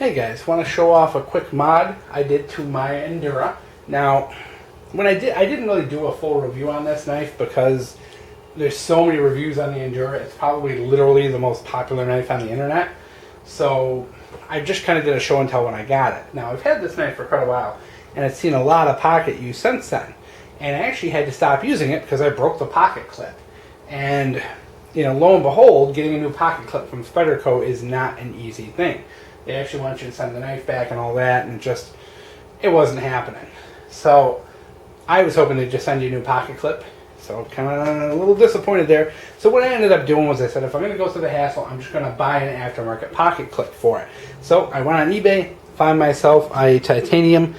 Hey guys, want to show off a quick mod I did to my Endura. Now, when I didn't really do a full review on this knife because there's so many reviews on the Endura. It's probably literally the most popular knife on the internet. So I just kind of did a show and tell when I got it. Now, I've had this knife for quite a while, and I've seen a lot of pocket use since then. And I actually had to stop using it because I broke the pocket clip. And, you know, lo and behold, getting a new pocket clip from Spyderco is not an easy thing. They actually want you to send the knife back and all that, and it wasn't happening. So I was hoping they'd just send you a new pocket clip. So kind of a little disappointed there. So what I ended up doing was I said, if I'm going to go through the hassle, I'm just going to buy an aftermarket pocket clip for it. So I went on eBay, found myself a titanium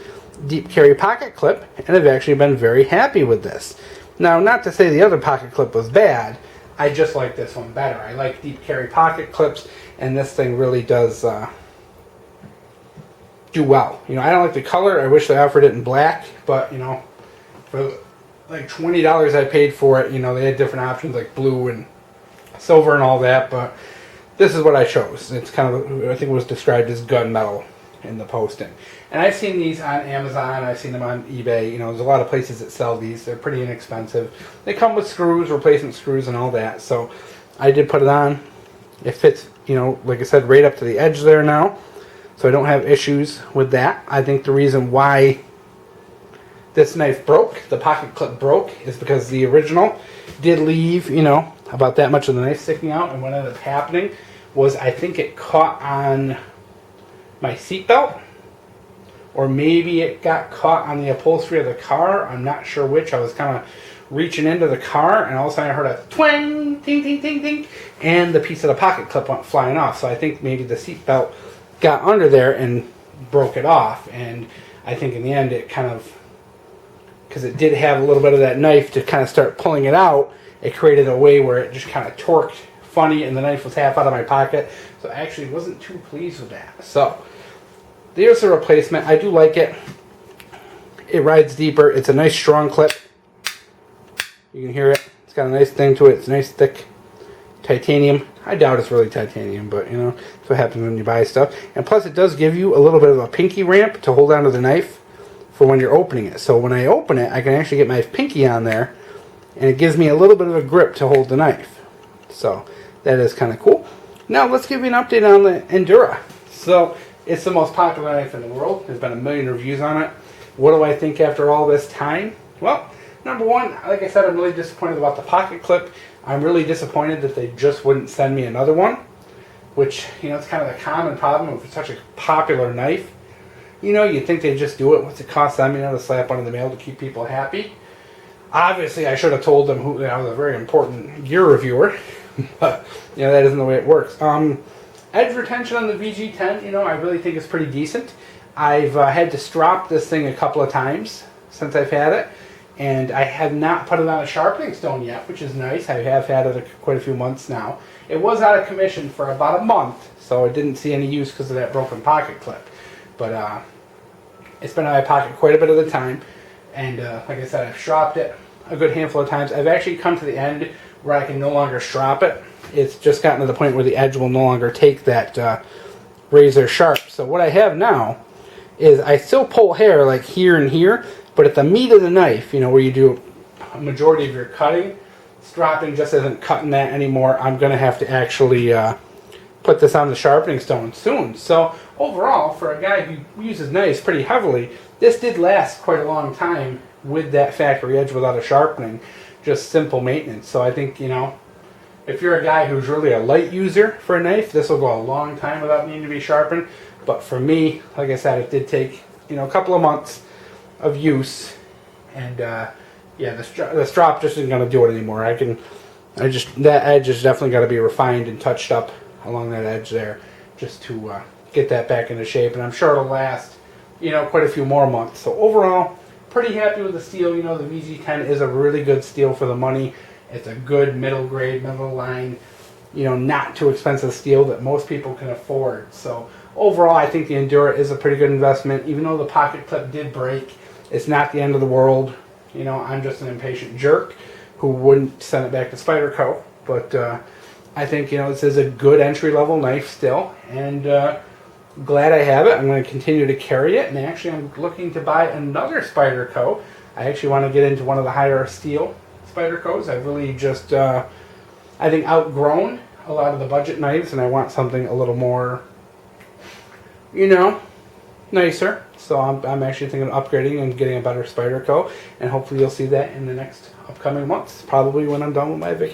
deep carry pocket clip, and I've actually been very happy with this. Now, not to say the other pocket clip was bad, I just like this one better. I like deep carry pocket clips, and this thing really does do well. You know, I don't like the color. I wish they offered it in black, but you know, for like $20 I paid for it, you know, they had different options like blue and silver and all that, but this is what I chose. It's kind of, I think it was described as gunmetal in the posting. And I've seen these on Amazon, I've seen them on eBay. You know, there's a lot of places that sell these. They're pretty inexpensive. They come with screws, replacement screws and all that. So I did put it on. It fits, you know, like I said, right up to the edge there now. So I don't have issues with that. I think the reason why this knife broke, the pocket clip broke, is because the original did leave, you know, about that much of the knife sticking out. And what ended up happening was I think it caught on my seatbelt, or maybe it got caught on the upholstery of the car. I'm not sure which. I was kind of reaching into the car, and all of a sudden I heard a twang, ting, ting, ting, ting, and the piece of the pocket clip went flying off. So I think maybe the seatbelt got under there and broke it off. And I think in the end it kind of, because it did have a little bit of that knife to kind of start pulling it out, it created a way where it just kind of torqued funny, and the knife was half out of my pocket. So I actually wasn't too pleased with that. So there's the replacement. I do like it. It rides deeper. It's a nice strong clip. You can hear it. It's got a nice thing to it. It's nice thick titanium. I doubt it's really titanium, but you know, that's what happens when you buy stuff. And plus it does give you a little bit of a pinky ramp to hold onto the knife for when you're opening it. So when I open it, I can actually get my pinky on there, and it gives me a little bit of a grip to hold the knife. So that is kind of cool. Now let's give you an update on the Endura. So it's the most popular knife in the world. There's been a million reviews on it. What do I think after all this time? Well, number one, like I said, I'm really disappointed about the pocket clip. I'm really disappointed that they just wouldn't send me another one, which, you know, it's kind of the common problem with such a popular knife. You know, you'd think they'd just do it. What's it cost them, you know, to slap one in the mail to keep people happy? Obviously, I should have told them who, you know, I was a very important gear reviewer, but, you know, that isn't the way it works. Edge retention on the VG10, you know, I really think is pretty decent. I've had to strop this thing a couple of times since I've had it, and I have not put it on a sharpening stone yet, which is nice. I have had it quite a few months now. It was out of commission for about a month, so I didn't see any use because of that broken pocket clip. But it's been in my pocket quite a bit of the time, and like I said, I've stropped it a good handful of times. I've actually come to the end where I can no longer strop it. It's just gotten to the point where the edge will no longer take that razor sharp. So what I have now is I still pull hair like here and here, but at the meat of the knife, you know, where you do a majority of your cutting, stropping just isn't cutting that anymore. I'm going to have to actually put this on the sharpening stone soon. So overall, for a guy who uses knives pretty heavily, this did last quite a long time with that factory edge without a sharpening, just simple maintenance. So I think, you know, if you're a guy who's really a light user for a knife, this will go a long time without needing to be sharpened. But for me, like I said, it did take, you know, a couple of months of use, and yeah, the strop just isn't going to do it anymore. That edge has definitely got to be refined and touched up along that edge there, just to get that back into shape. And I'm sure it'll last, you know, quite a few more months. So overall, pretty happy with the steel. You know, the VG10 is a really good steel for the money. It's a good middle grade, middle line, you know, not too expensive steel that most people can afford. So overall, I think the Endura is a pretty good investment. Even though the pocket clip did break, it's not the end of the world. You know, I'm just an impatient jerk who wouldn't send it back to Spyderco. But I think, you know, this is a good entry-level knife still. And glad I have it. I'm going to continue to carry it, and actually I'm looking to buy another Spyderco. I actually want to get into one of the higher steel Spydercos. I've really just, I think, outgrown a lot of the budget knives, and I want something a little more, you know, nicer. So I'm actually thinking of upgrading and getting a better Spyderco, and hopefully you'll see that in the next upcoming months, probably when I'm done with my vacation.